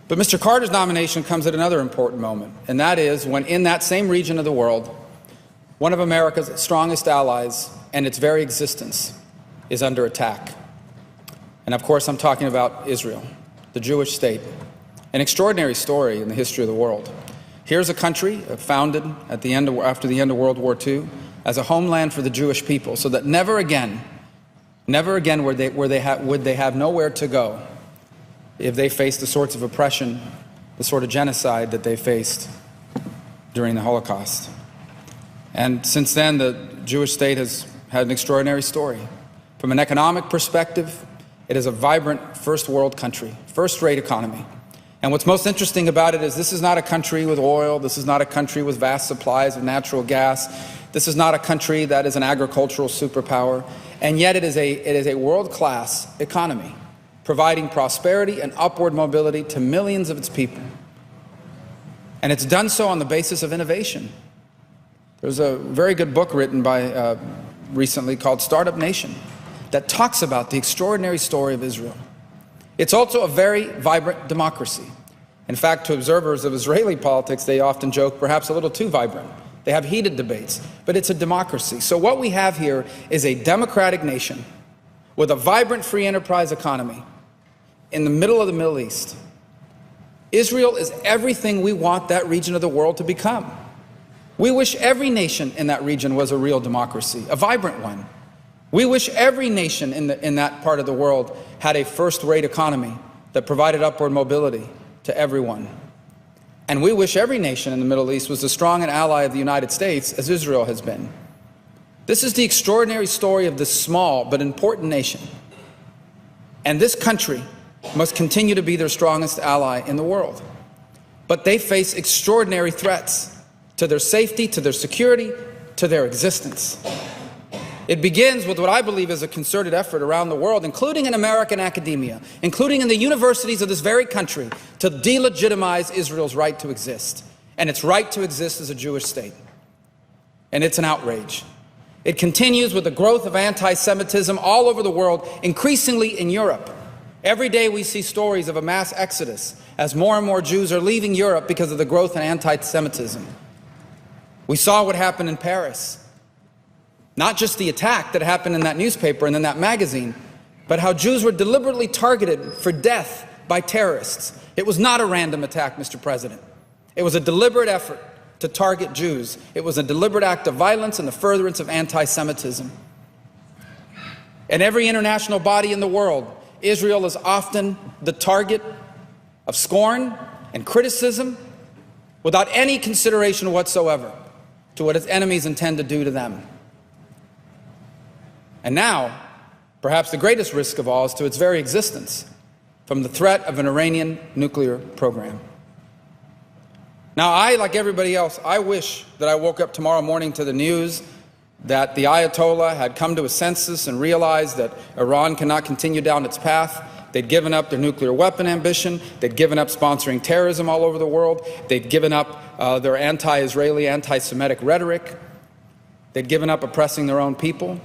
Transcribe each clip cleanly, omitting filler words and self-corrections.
But Mr. Carter's nomination comes at another important moment, and that is when in that same region of the world, one of America's strongest allies and its very existence is under attack. And of course, I'm talking about Israel, the Jewish state, an extraordinary story in the history of the world. Here's a country founded after the end of World War II as a homeland for the Jewish people, so that never again would they have nowhere to go if they faced the sorts of oppression, the sort of genocide that they faced during the Holocaust. And since then, the Jewish state has had an extraordinary story. From an economic perspective, it is a vibrant first world country, first-rate economy. And what's most interesting about it is this is not a country with oil, this is not a country with vast supplies of natural gas, this is not a country that is an agricultural superpower, and yet it is a world-class economy, providing prosperity and upward mobility to millions of its people. And it's done so on the basis of innovation. There's a very good book written by recently called Startup Nation that talks about the extraordinary story of Israel. It's also a very vibrant democracy. In fact, to observers of Israeli politics, they often joke perhaps a little too vibrant. They have heated debates, but it's a democracy. So what we have here is a democratic nation with a vibrant free enterprise economy in the middle of the Middle East. Israel is everything we want that region of the world to become. We wish every nation in that region was a real democracy, a vibrant one. We wish every nation in that part of the world had a first-rate economy that provided upward mobility to everyone. And we wish every nation in the Middle East was as strong an ally of the United States as Israel has been. This is the extraordinary story of this small but important nation. And this country must continue to be their strongest ally in the world. But they face extraordinary threats to their safety, to their security, to their existence. It begins with what I believe is a concerted effort around the world, including in American academia, including in the universities of this very country, to delegitimize Israel's right to exist, and its right to exist as a Jewish state. And it's an outrage. It continues with the growth of anti-Semitism all over the world, increasingly in Europe. Every day we see stories of a mass exodus as more and more Jews are leaving Europe because of the growth in anti-Semitism. We saw what happened in Paris. Not just the attack that happened in that newspaper and in that magazine, but how Jews were deliberately targeted for death by terrorists. It was not a random attack, Mr. President. It was a deliberate effort to target Jews. It was a deliberate act of violence and the furtherance of anti-Semitism. In every international body in the world, Israel is often the target of scorn and criticism without any consideration whatsoever to what its enemies intend to do to them. And now, perhaps the greatest risk of all is to its very existence, from the threat of an Iranian nuclear program. Now, like everybody else, I wish that I woke up tomorrow morning to the news that the Ayatollah had come to a senses and realized that Iran cannot continue down its path. They'd given up their nuclear weapon ambition. They'd given up sponsoring terrorism all over the world. They'd given up their anti-Israeli, anti-Semitic rhetoric. They'd given up oppressing their own people.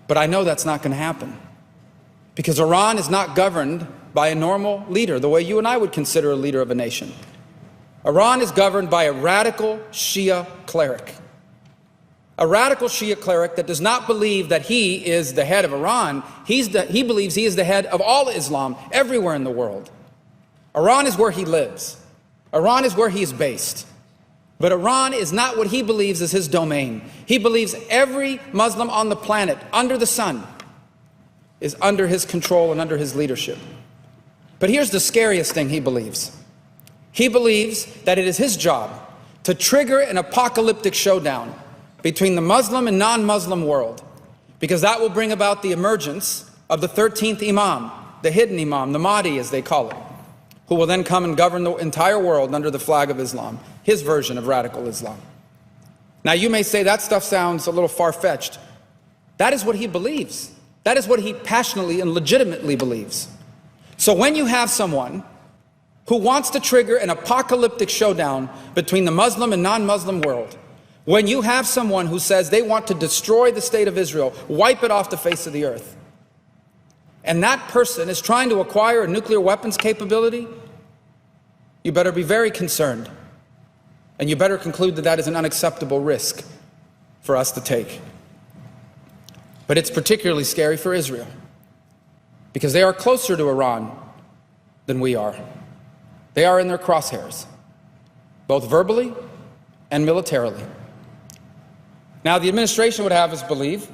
But I know that's not going to happen, because Iran is not governed by a normal leader, the way you and I would consider a leader of a nation. Iran is governed by a radical Shia cleric. A radical Shia cleric that does not believe that he is the head of Iran. He believes he is the head of all Islam everywhere in the world. Iran is where he lives. Iran is where he is based. But Iran is not what he believes is his domain. He believes every Muslim on the planet, under the sun, is under his control and under his leadership. But here's the scariest thing he believes. He believes that it is his job to trigger an apocalyptic showdown between the Muslim and non-Muslim world, because that will bring about the emergence of the 13th Imam, the hidden Imam, the Mahdi as they call it, who will then come and govern the entire world under the flag of Islam, his version of radical Islam. Now you may say that stuff sounds a little far-fetched. That is what he believes. That is what he passionately and legitimately believes. So when you have someone who wants to trigger an apocalyptic showdown between the Muslim and non-Muslim world, when you have someone who says they want to destroy the state of Israel, wipe it off the face of the earth, and that person is trying to acquire a nuclear weapons capability, you better be very concerned, and you better conclude that that is an unacceptable risk for us to take. But it's particularly scary for Israel, because they are closer to Iran than we are. They are in their crosshairs, both verbally and militarily. Now, the administration would have us believe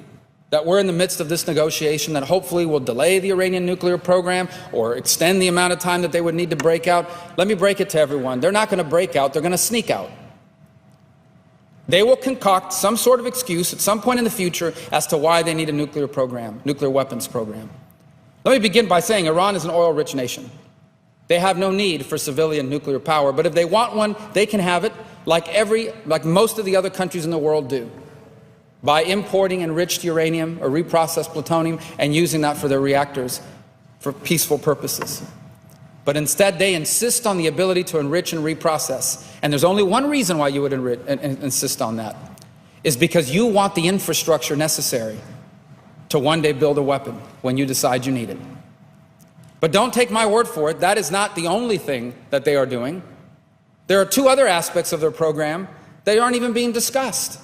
that we're in the midst of this negotiation that hopefully will delay the Iranian nuclear program or extend the amount of time that they would need to break out. Let me break it to everyone. They're not going to break out. They're going to sneak out. They will concoct some sort of excuse at some point in the future as to why they need a nuclear program, nuclear weapons program. Let me begin by saying Iran is an oil-rich nation. They have no need for civilian nuclear power, but if they want one, they can have it like most of the other countries in the world do, by importing enriched uranium or reprocessed plutonium and using that for their reactors for peaceful purposes. But instead, they insist on the ability to enrich and reprocess. And there's only one reason why you would insist on that, is because you want the infrastructure necessary to one day build a weapon when you decide you need it. But don't take my word for it. That is not the only thing that they are doing. There are two other aspects of their program that aren't even being discussed.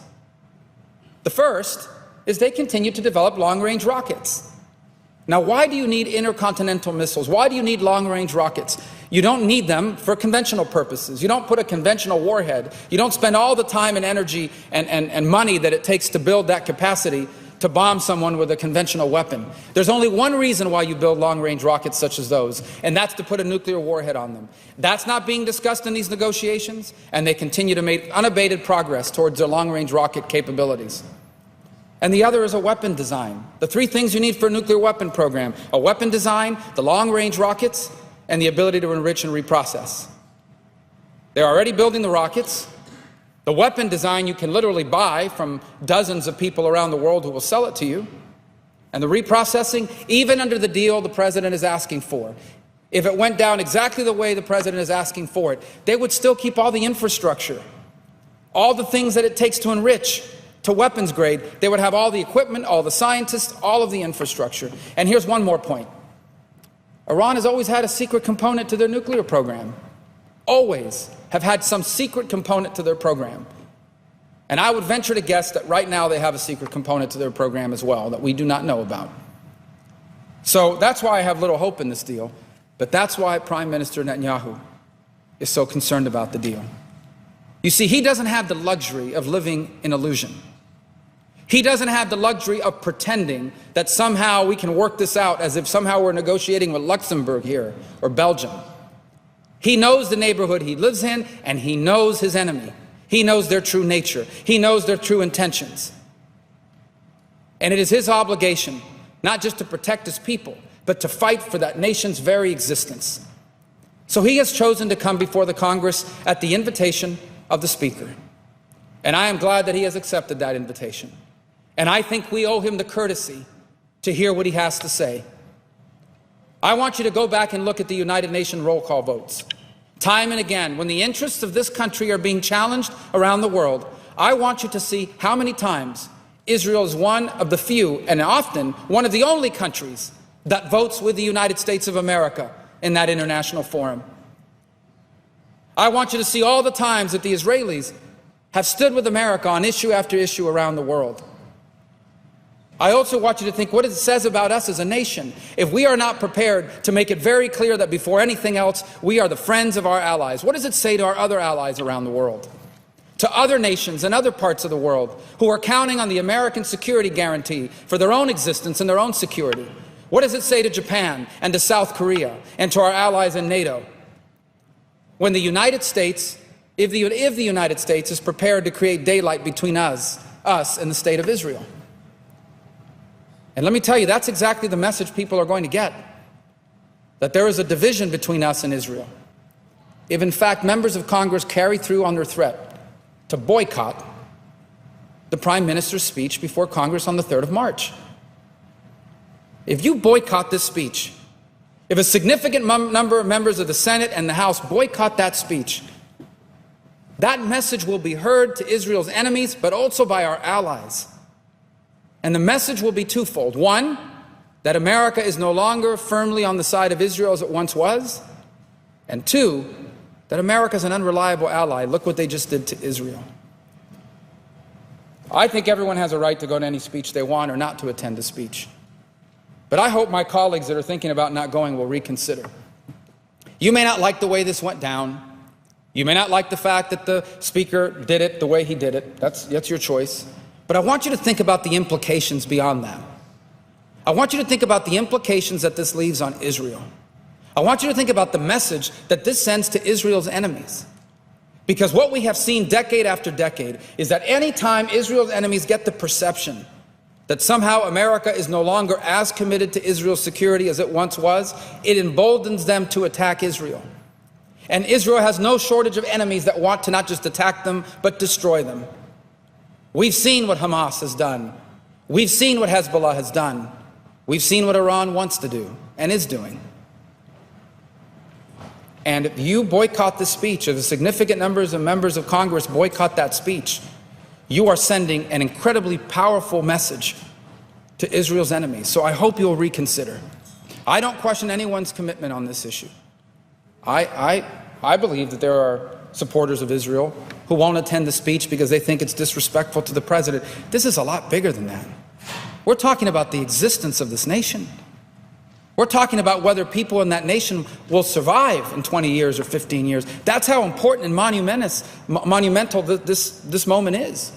The first is they continue to develop long-range rockets. Now, why do you need intercontinental missiles? Why do you need long-range rockets? You don't need them for conventional purposes. You don't put a conventional warhead. You don't spend all the time and energy and money that it takes to build that capacity to bomb someone with a conventional weapon. There's only one reason why you build long-range rockets such as those, and that's to put a nuclear warhead on them. That's not being discussed in these negotiations, and they continue to make unabated progress towards their long-range rocket capabilities. And the other is a weapon design. The three things you need for a nuclear weapon program: a weapon design, the long-range rockets, and the ability to enrich and reprocess. They're already building the rockets. The weapon design you can literally buy from dozens of people around the world who will sell it to you. And the reprocessing, even under the deal the president is asking for, if it went down exactly the way the president is asking for it, they would still keep all the infrastructure, all the things that it takes to enrich to weapons grade. They would have all the equipment, all the scientists, all of the infrastructure. And here's one more point. Iran has always had a secret component to their nuclear program. Always have had some secret component to their program. And I would venture to guess that right now they have a secret component to their program as well that we do not know about. So that's why I have little hope in this deal. But that's why Prime Minister Netanyahu is so concerned about the deal. You see, he doesn't have the luxury of living in illusion. He doesn't have the luxury of pretending that somehow we can work this out as if somehow we're negotiating with Luxembourg here or Belgium. He knows the neighborhood he lives in, and he knows his enemy. He knows their true nature. He knows their true intentions. And it is his obligation not just to protect his people, but to fight for that nation's very existence. So he has chosen to come before the Congress at the invitation of the Speaker. And I am glad that he has accepted that invitation. And I think we owe him the courtesy to hear what he has to say. I want you to go back and look at the United Nations roll call votes. Time and again, when the interests of this country are being challenged around the world, I want you to see how many times Israel is one of the few, and often one of the only countries, that votes with the United States of America in that international forum. I want you to see all the times that the Israelis have stood with America on issue after issue around the world. I also want you to think what it says about us as a nation if we are not prepared to make it very clear that before anything else, we are the friends of our allies. What does it say to our other allies around the world? To other nations and other parts of the world who are counting on the American security guarantee for their own existence and their own security? What does it say to Japan and to South Korea and to our allies in NATO? When the United States, if the United States is prepared to create daylight between us and the state of Israel. And let me tell you, that's exactly the message people are going to get, that there is a division between us and Israel. If, in fact, members of Congress carry through on their threat to boycott the Prime Minister's speech before Congress on the 3rd of March. If you boycott this speech, if a significant number of members of the Senate and the House boycott that speech, that message will be heard to Israel's enemies, but also by our allies. And the message will be twofold. One, that America is no longer firmly on the side of Israel as it once was. And two, that America's an unreliable ally. Look what they just did to Israel. I think everyone has a right to go to any speech they want or not to attend a speech. But I hope my colleagues that are thinking about not going will reconsider. You may not like the way this went down. You may not like the fact that the speaker did it the way he did it. That's your choice. But I want you to think about the implications beyond that. I want you to think about the implications that this leaves on Israel. I want you to think about the message that this sends to Israel's enemies. Because what we have seen decade after decade is that any time Israel's enemies get the perception that somehow America is no longer as committed to Israel's security as it once was, it emboldens them to attack Israel. And Israel has no shortage of enemies that want to not just attack them, but destroy them. We've seen what Hamas has done. We've seen what Hezbollah has done. We've seen what Iran wants to do and is doing. And if you boycott the speech, if the significant numbers of members of Congress boycott that speech, you are sending an incredibly powerful message to Israel's enemies. So I hope you'll reconsider. I don't question anyone's commitment on this issue. I believe that there are supporters of Israel who won't attend the speech because they think it's disrespectful to the president. This is a lot bigger than that. We're talking about the existence of this nation. We're talking about whether people in that nation will survive in 20 years or 15 years. That's how important and monumental this moment is.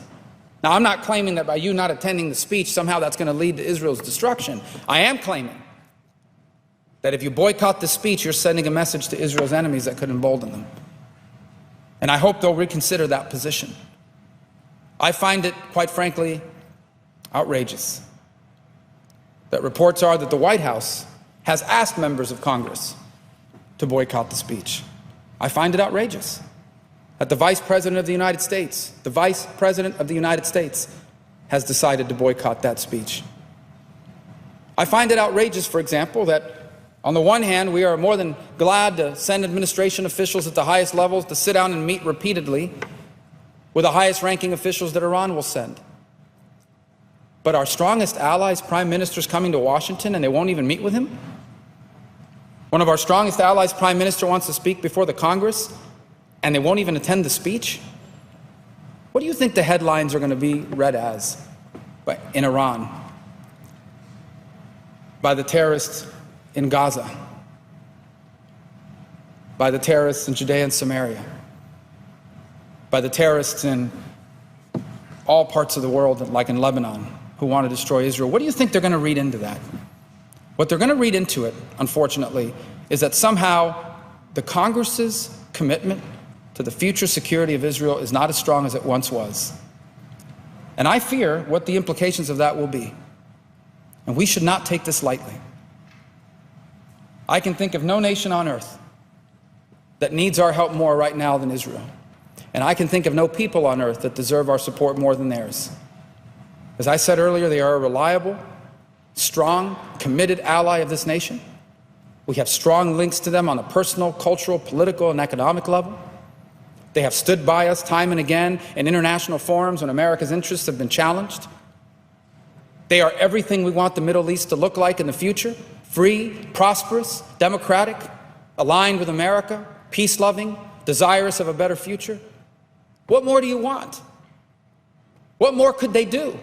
Now, I'm not claiming that by you not attending the speech, somehow that's going to lead to Israel's destruction. I am claiming that if you boycott the speech, you're sending a message to Israel's enemies that could embolden them. And I hope they'll reconsider that position. I find it, quite frankly, outrageous that reports are that the White House has asked members of Congress to boycott the speech. I find it outrageous that the Vice President of the United States, has decided to boycott that speech. I find it outrageous, for example, that on the one hand, we are more than glad to send administration officials at the highest levels to sit down and meet repeatedly with the highest ranking officials that Iran will send. But our strongest allies, Prime Minister's coming to Washington and they won't even meet with him? One of our strongest allies, Prime Minister, wants to speak before the Congress and they won't even attend the speech? What do you think the headlines are going to be read as in Iran by the terrorists in Gaza, by the terrorists in Judea and Samaria, by the terrorists in all parts of the world, like in Lebanon, who want to destroy Israel? What do you think they're going to read into that? What they're going to read into it, unfortunately, is that somehow the Congress's commitment to the future security of Israel is not as strong as it once was. And I fear what the implications of that will be. And we should not take this lightly. I can think of no nation on earth that needs our help more right now than Israel. And I can think of no people on earth that deserve our support more than theirs. As I said earlier, they are a reliable, strong, committed ally of this nation. We have strong links to them on a personal, cultural, political, and economic level. They have stood by us time and again in international forums when America's interests have been challenged. They are everything we want the Middle East to look like in the future: free, prosperous, democratic, aligned with America, peace-loving, desirous of a better future. What more do you want? What more could they do?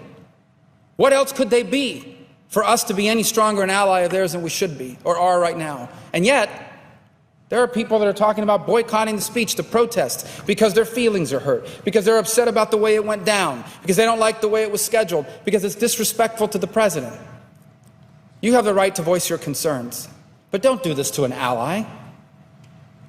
What else could they be for us to be any stronger an ally of theirs than we should be or are right now? And yet, there are people that are talking about boycotting the speech, to protest, because their feelings are hurt, because they're upset about the way it went down, because they don't like the way it was scheduled, because it's disrespectful to the president. You have the right to voice your concerns, but don't do this to an ally.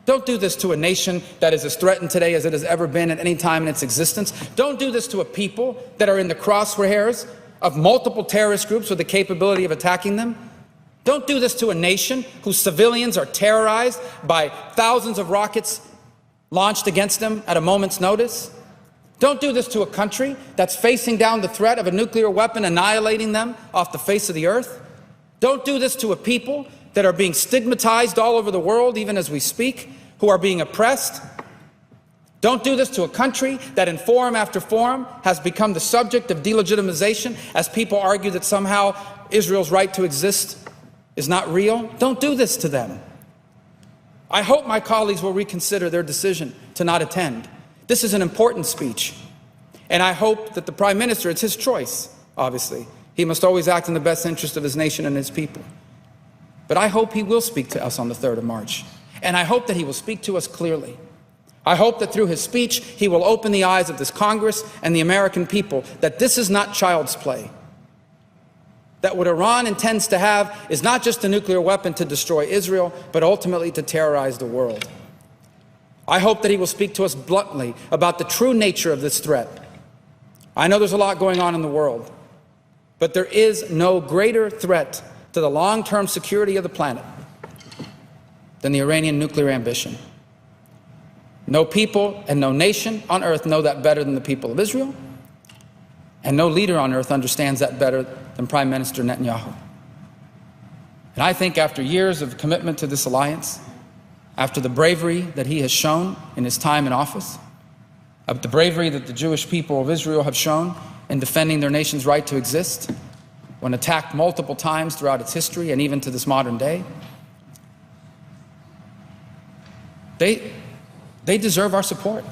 Don't do this to a nation that is as threatened today as it has ever been at any time in its existence. Don't do this to a people that are in the crosshairs of multiple terrorist groups with the capability of attacking them. Don't do this to a nation whose civilians are terrorized by thousands of rockets launched against them at a moment's notice. Don't do this to a country that's facing down the threat of a nuclear weapon annihilating them off the face of the earth. Don't do this to a people that are being stigmatized all over the world, even as we speak, who are being oppressed. Don't do this to a country that in forum after forum has become the subject of delegitimization as people argue that somehow Israel's right to exist is not real. Don't do this to them. I hope my colleagues will reconsider their decision to not attend. This is an important speech. And I hope that the Prime Minister, it's his choice, obviously. He must always act in the best interest of his nation and his people. But I hope he will speak to us on the 3rd of March. And I hope that he will speak to us clearly. I hope that through his speech, he will open the eyes of this Congress and the American people that this is not child's play. That what Iran intends to have is not just a nuclear weapon to destroy Israel, but ultimately to terrorize the world. I hope that he will speak to us bluntly about the true nature of this threat. I know there's a lot going on in the world, but there is no greater threat to the long-term security of the planet than the Iranian nuclear ambition. No people and no nation on earth know that better than the people of Israel, and no leader on earth understands that better than Prime Minister Netanyahu. And I think after years of commitment to this alliance, after the bravery that he has shown in his time in office, of the bravery that the Jewish people of Israel have shown in defending their nation's right to exist, when attacked multiple times throughout its history and even to this modern day, they deserve our support,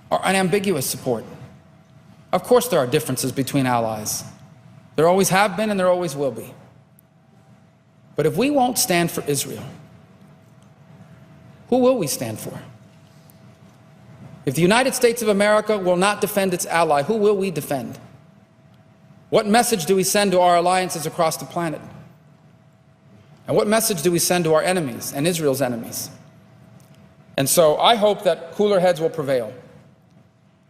our unambiguous support. Of course there are differences between allies. There always have been and there always will be. But if we won't stand for Israel, who will we stand for? If the United States of America will not defend its ally, who will we defend? What message do we send to our alliances across the planet? And what message do we send to our enemies and Israel's enemies? And so I hope that cooler heads will prevail.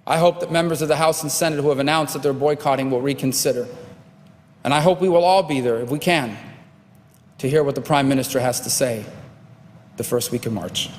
I hope that members of the House and Senate who have announced that they're boycotting will reconsider. And I hope we will all be there, if we can, to hear what the Prime Minister has to say the first week of March.